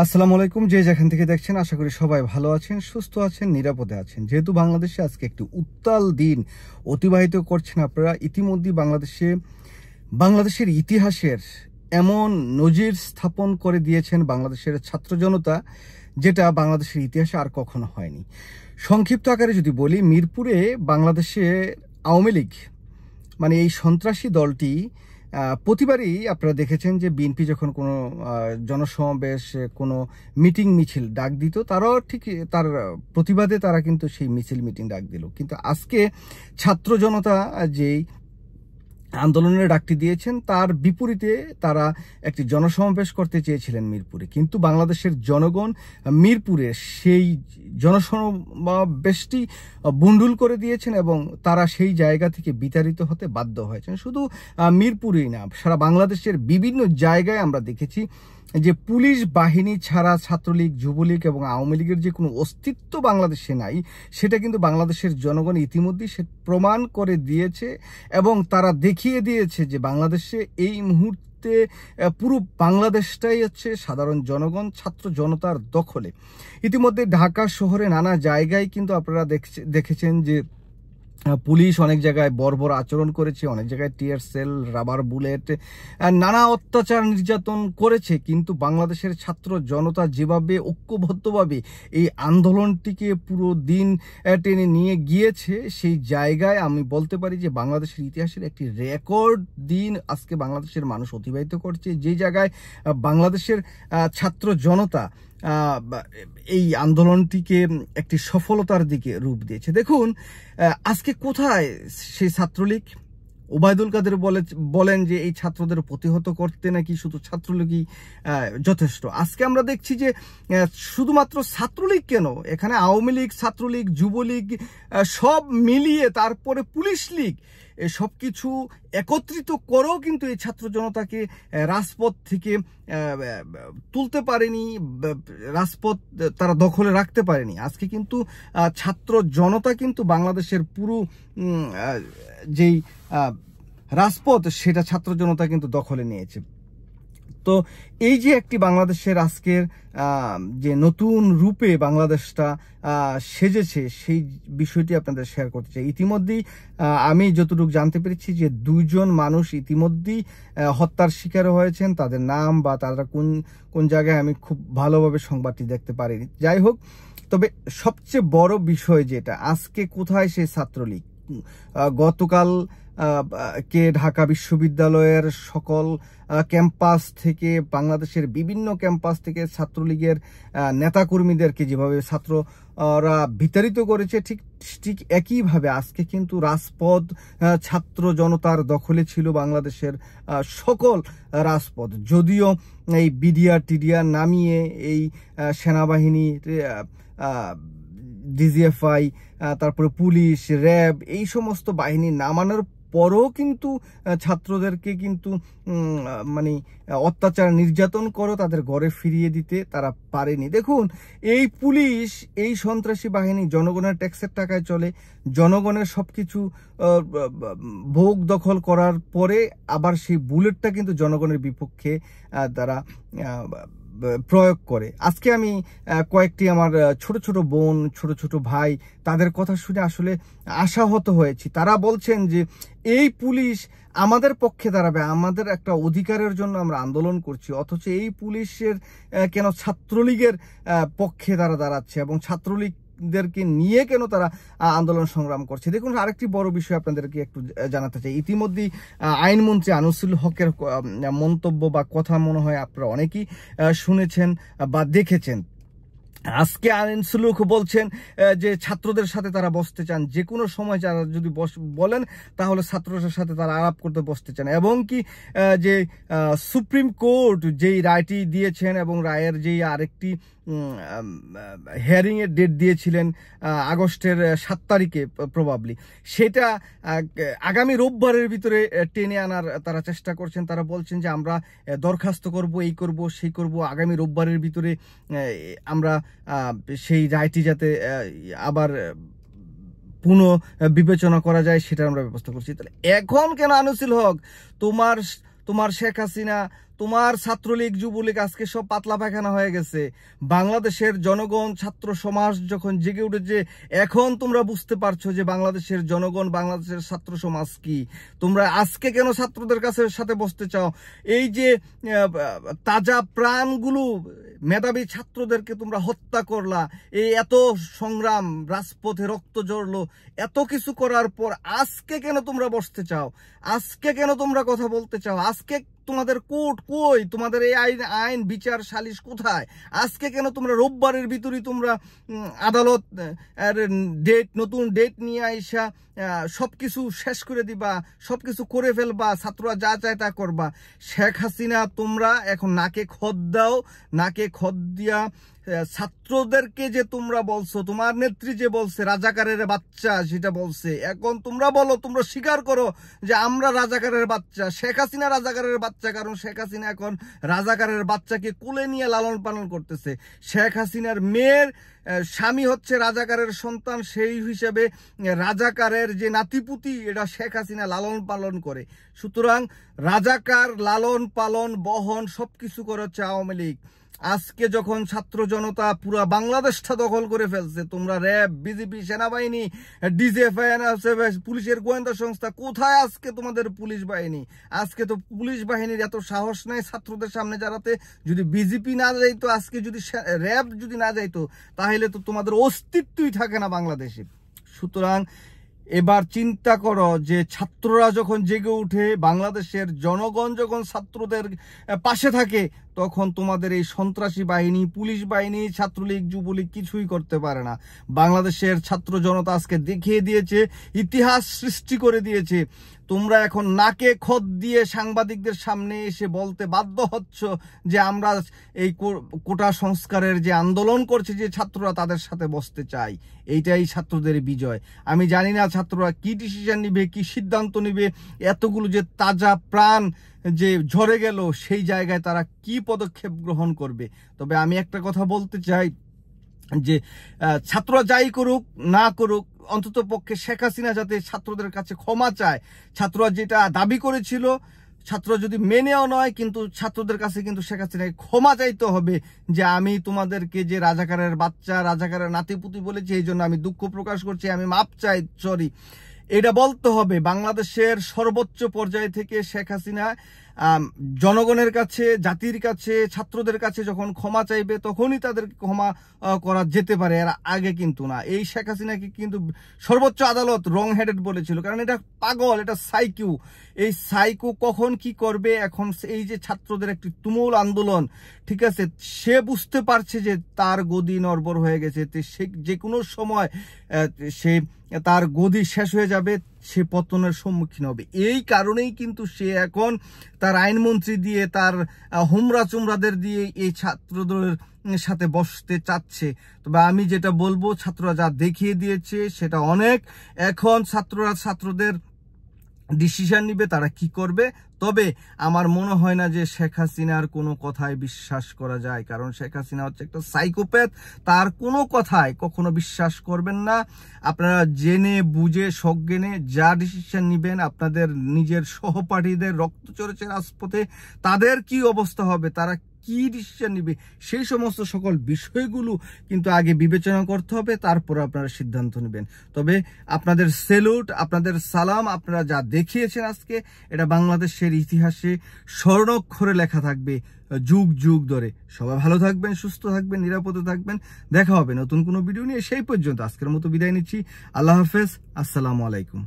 আসসালামু আলাইকুম। যে যেখান থেকে দেখছেন আশা করি সবাই ভালো আছেন, সুস্থ আছেন, নিরাপদে আছেন। যেহেতু বাংলাদেশে আজকে একটি উত্তাল দিন অতিবাহিত করছেন আপনারা, ইতিমধ্যে বাংলাদেশের ইতিহাসের এমন নজির স্থাপন করে দিয়েছেন বাংলাদেশের ছাত্র জনতা, যেটা বাংলাদেশের ইতিহাসে আর কখনো হয়নি। সংক্ষিপ্ত আকারে যদি বলি, মিরপুরে বাংলাদেশে আওয়ামী লীগ মানে এই সন্ত্রাসী দলটি প্রতিবারই আপনারা দেখেছেন যে বিএনপি যখন কোনো জনসমাবেশ, কোনো মিটিং মিছিল ডাক দিত, তারাও ঠিক তার প্রতিবাদে তারা কিন্তু সেই মিছিল মিটিং ডাক দিল। কিন্তু আজকে ছাত্র জনতা যেই আন্দোলনের ডাকটি দিয়েছেন, তার বিপরীতে তারা একটি জনসমাবেশ করতে চেয়েছিলেন মিরপুরে, কিন্তু বাংলাদেশের জনগণ মিরপুরে সেই জনসমাবেশটি বুন্ডুল করে দিয়েছেন এবং তারা সেই জায়গা থেকে বিতাড়িত হতে বাধ্য হয়েছেন। শুধু মিরপুরেই না, সারা বাংলাদেশের বিভিন্ন জায়গায় আমরা দেখেছি যে পুলিশ বাহিনী ছাড়া ছাত্রলীগ, যুবলীগ এবং আওয়ামী লীগের যে কোনো অস্তিত্ব বাংলাদেশে নাই, সেটা কিন্তু বাংলাদেশের জনগণ ইতিমধ্যেই সে প্রমাণ করে দিয়েছে এবং তারা দেখিয়ে দিয়েছে যে বাংলাদেশে এই মুহূর্তে পুরো বাংলাদেশটাই হচ্ছে সাধারণ জনগণ, ছাত্র জনতার দখলে। ইতিমধ্যে ঢাকা শহরে নানা জায়গায় কিন্তু আপনারা দেখেছেন যে পুলিশ অনেক জায়গায় বর্বর আচরণ করেছে, অনেক জায়গায় টিয়ার সেল, রাবার বুলেট, নানা অত্যাচার নির্যাতন করেছে। কিন্তু বাংলাদেশের ছাত্র জনতা যেভাবে ঐক্যবদ্ধভাবে এই আন্দোলনটিকে পুরো দিন টেনে নিয়ে গিয়েছে, সেই জায়গায় আমি বলতে পারি যে বাংলাদেশের ইতিহাসের একটি রেকর্ড দিন আজকে বাংলাদেশের মানুষ অতিবাহিত করছে, যে জায়গায় বাংলাদেশের ছাত্র জনতা এই আন্দোলনটিকে একটি সফলতার দিকে রূপ দিয়েছে। দেখুন আজকে কোথায় সেই ছাত্রলীগ? ওবায়দুল কাদের বলেন যে এই ছাত্রদের প্রতিহত করতে নাকি শুধু ছাত্রলীগই যথেষ্ট। আজকে আমরা দেখছি যে শুধুমাত্র ছাত্রলীগ কেন, এখানে আওয়ামী লীগ, ছাত্রলীগ, যুবলীগ সব মিলিয়ে, তারপরে পুলিশ লীগ, সব কিছু একত্রিত করেও কিন্তু এই ছাত্র জনতাকে রাজপথ থেকে তুলতে পারেনি, রাজপথ তারা দখলে রাখতে পারেনি। আজকে কিন্তু ছাত্র জনতা কিন্তু বাংলাদেশের পুরো যেই রাজপথ, সেটা ছাত্র জনতা কিন্তু দখলে নিয়েছে। তো এই যে একটি বাংলাদেশের আজকের যে নতুন রূপে বাংলাদেশটা সেজেছে, সেই বিষয়টি আপনাদের শেয়ার করতে চাই। ইতিমধ্যেই আমি যতটুকু জানতে পেরেছি যে 2জন মানুষ ইতিমধ্যেই হত্যার শিকার হয়েছেন। তাদের নাম বা তারা কোন জায়গায় আমি খুব ভালোভাবে সংবাদটি দেখতে পারিনি। যাই হোক, তবে সবচেয়ে বড় বিষয় যেটা, আজকে কোথায় সেই ছাত্রলীগ? গতকাল কে ঢাকা বিশ্ববিদ্যালয়ের সকল ক্যাম্পাস থেকে, বাংলাদেশের বিভিন্ন ক্যাম্পাস থেকে ছাত্রলীগের নেতাকর্মীদেরকে যেভাবে ছাত্ররা বিতাড়িত করেছে, ঠিক একইভাবে আজকে কিন্তু রাজপথ ছাত্র জনতার দখলে ছিল। বাংলাদেশের সকল রাজপথ, যদিও এই বিডিআর টিডিআর নামিয়ে এই সেনাবাহিনী, ডিজিএফআই, তারপরে পুলিশ, র্যাব, এই সমস্ত বাহিনী নামানোর পরও কিন্তু ছাত্রদেরকে কিন্তু মানে অত্যাচার নির্যাতন করে তাদের ঘরে ফিরিয়ে দিতে তারা পারেনি। দেখুন, এই পুলিশ, এই সন্ত্রাসী বাহিনী জনগণের ট্যাক্সের টাকায় চলে, জনগণের সবকিছু ভোগ দখল করার পরে আবার সেই বুলেটটা কিন্তু জনগণের বিপক্ষে তারা প্রয়োগ করে। আজকে আমি কয়েকটি আমার ছোট ছোট বোন, ছোট ছোট ভাই, তাদের কথা শুনে আসলে আশাহত হয়েছি। তারা বলছেন যে এই পুলিশ আমাদের পক্ষে দাঁড়াবে, আমাদের একটা অধিকারের জন্য আমরা আন্দোলন করছি, অথচ এই পুলিশের কেন ছাত্রলীগের পক্ষে তারা দাঁড়াচ্ছে এবং ছাত্রলীগদেরকে নিয়ে কেন তারা আন্দোলন সংগ্রাম করছে। দেখুন, আরেকটি বড় বিষয় আপনাদেরকে একটু জানাতে চাই। ইতিমধ্যেই আইনমন্ত্রী আনিসুল হকের মন্তব্য বা কথা মনে হয় আপনারা অনেকেই শুনেছেন বা দেখেছেন। আজকে আনিসুল হক বলছেন যে ছাত্রদের সাথে তারা বসতে চান, যে কোনো সময় যারা যদি বলেন তাহলে ছাত্রদের সাথে তারা আলাপ করতে বসতে চান, এবং কি যে সুপ্রিম কোর্ট যেই রায়টি দিয়েছেন এবং রায়ের যেই আরেকটি হিয়ারিং এর ডেট দিয়েছিলেন আগস্টের 7 তারিখে প্রবাবলি, সেটা আগামী রোববারের ভিতরে টেনে আনার তারা চেষ্টা করছেন। তারা বলছেন যে আমরা দরখাস্ত করব, এই করব, সেই করব, আগামী রোববারের ভিতরে আমরা সেই রায়টি যাতে আবার পুনঃ বিবেচনা করা যায় সেটা আমরা ব্যবস্থা করছি। তাহলে এখন কেন আনিসুল হক তোমার শেখ হাসিনা, তোমার ছাত্রলীগ যুবলীগ আজকে সব পাতলা পায়খানা হয়ে গেছে। বাংলাদেশের জনগণ ছাত্র সমাজ যখন জেগে উঠেছে, এখন তোমরা বুঝতে পারছো যে বাংলাদেশের জনগণ, বাংলাদেশের ছাত্র সমাজ কি। তোমরা আজকে কেন ছাত্রদের সাথে বসতে চাও? এই যে তাজা প্রাণগুলো মেধাবী ছাত্রদেরকে তোমরা হত্যা করলা, এই এত সংগ্রাম, রাজপথে রক্ত ঝরলো, এত কিছু করার পর আজকে কেন তোমরা বসতে চাও? আজকে কেন তোমরা কথা বলতে চাও? আজকে তোমাদের কোর্ট কই? তোমাদের এই আইন বিচার সালিশ কোথায়? আজকে কেন তোমরা রোববারের ভিতরে তোমরা আদালত নতুন ডেট নিয়ে আইসা সবকিছু শেষ করে দিবা, সবকিছু করে ফেলবা, ছাত্ররা যা চায় তা করবা? শেখ হাসিনা, তোমরা এখন নাকে খত দাও, নাকে খত দিয়া ছাত্রদেরকে যে তোমরা বলছো, তোমার নেত্রী যে বলছে রাজাকারের বাচ্চা, সেটা বলছে, এখন তোমরা বলো, তোমরা স্বীকার করো যে আমরা রাজাকারের বাচ্চা, শেখ হাসিনা রাজাকারের বাচ্চা। কারণ শেখ হাসিনা এখন রাজাকারের বাচ্চাকে কোলে নিয়ে লালন পালন করতেছে। শেখ হাসিনার মেয়ের স্বামী হচ্ছে রাজাকারের সন্তান, সেই হিসেবে রাজাকারের যে নাতিপুতি, এটা শেখ হাসিনা লালন পালন করে। সুতরাং রাজাকার লালন পালন বহন সবকিছু করে হচ্ছে আওয়ামী লীগ। আজকে যখন ছাত্র জনতা পুরা বাংলাদেশটা দখল করে ফেলছে, তোমরা র্যাব, বিজেপি, সেনাবাহিনী, ডিজিএফআই, পুলিশের গোয়েন্দা সংস্থা, কোথায় আজকে তোমাদের পুলিশ বাহিনী? আজকে তো পুলিশ বাহিনীর এত সাহস নাই ছাত্রদের সামনে দাঁড়াতে। যদি বিজেপি না যাইতো, আজকে যদি র্যাব যদি না যাইতো, তাহলে তো তোমাদের অস্তিত্বই থাকে না বাংলাদেশে। সুতরাং এবার চিন্তা করো যে ছাত্ররা যখন জেগে উঠে, বাংলাদেশের জনগণ যখন ছাত্রদের পাশে থাকে, তখন তোমাদের এই সন্ত্রাসী বাহিনী, পুলিশ বাহিনী, ছাত্রলীগ, যুবলীগ কিছুই করতে পারে না। বাংলাদেশের ছাত্র জনতা আজকে দেখিয়ে দিয়েছে, ইতিহাস সৃষ্টি করে দিয়েছে। তোমরা এখন নাকে খত দিয়ে সাংবাদিকদের সামনে এসে বলতে বাধ্য হচ্ছ যে আমরা এই কোটা সংস্কারের যে আন্দোলন করছে যে ছাত্ররা, তাদের সাথে বসতে চাই। এইটাই ছাত্রদের বিজয়। আমি জানি না ছাত্ররা কি ডিসিশন নিবে, কি সিদ্ধান্ত নিবে। এতগুলো যে তাজা প্রাণ যে ঝরে গেল, সেই জায়গায় তারা কি পদক্ষেপ গ্রহণ করবে। তবে আমি একটা কথা বলতে চাই যে ছাত্ররা যাই করুক না করুক, অন্তত পক্ষে শেখ হাসিনা যাতে ছাত্রদের কাছে ক্ষমা চায়। ছাত্ররা যেটা দাবি করেছিল, ছাত্র যদি মেনেও নয়, কিন্তু ছাত্রদের কাছে কিন্তু শেখ হাসিনাকে ক্ষমা চাইতে হবে যে আমি তোমাদেরকে যে রাজাকারের বাচ্চা, রাজাকারের নাতিপুতি বলেছি, এই জন্য আমি দুঃখ প্রকাশ করছি, আমি মাপ চাই, সরি, এটা বলতে হবে। বাংলাদেশের সর্বোচ্চ পর্যায় থেকে শেখ হাসিনা জনগণের কাছে, জাতির কাছে, ছাত্রদের কাছে যখন ক্ষমা চাইবে, তখনই তাদেরকে ক্ষমা করা যেতে পারে, এর আগে কিন্তু না। এই শেখ হাসিনাকে কিন্তু সর্বোচ্চ আদালত রং হেডেড বলেছিল, কারণ এটা পাগল, এটা সাইকো। এই সাইকো কখন কি করবে, এখন এই যে ছাত্রদের একটি তুমুল আন্দোলন, ঠিক আছে, সে বুঝতে পারছে যে তার গদি নড়বড় হয়ে গেছে, সে যে কোনো সময় সে তার গদি শেষ হয়ে যাবে, সে পতনের সম্মুখীন হবে। এই কারণেই কিন্তু সে এখন তার আইনমন্ত্রী দিয়ে, তার হুমরা চুমরাদের দিয়ে এই ছাত্রদের সাথে বসতে চাচ্ছে। তবে আমি যেটা বলবো, ছাত্ররা যা দেখিয়ে দিয়েছে সেটা অনেক। এখন ছাত্রদের ডিসিশন নিবে তারা কি করবে। তবে আমার মনে হয় না যে শেখ হাসিনার কোনো কথায় বিশ্বাস করা যায়, কারণ শেখ হাসিনা হচ্ছে একটা সাইকোপ্যাথ। তার কোনো কথায় কখনো বিশ্বাস করবেন না। আপনারা জেনে বুঝে সজ্ঞানে যা ডিসিশন নিবেন, আপনাদের নিজের সহপাঠীদের রক্ত চড়েছে রাজপথে, তাদের কি অবস্থা হবে, তারা কি ডিসিশন নিবে, সেই সমস্ত সকল বিষয়গুলো কিন্তু আগে বিবেচনা করতে হবে, তারপর আপনারা সিদ্ধান্ত নেবেন। তবে আপনাদের সেলুট, আপনাদের সালাম। আপনারা যা দেখিয়েছেন আজকে, এটা বাংলাদেশের ইতিহাসে স্বর্ণাক্ষরে লেখা থাকবে যুগ যুগ ধরে। সবাই ভালো থাকবেন, সুস্থ থাকবেন, নিরাপদে থাকবেন। দেখা হবে নতুন কোনো ভিডিও নিয়ে। সেই পর্যন্ত আজকের মতো বিদায় নিচ্ছি। আল্লাহ হাফেজ, আসসালামু আলাইকুম।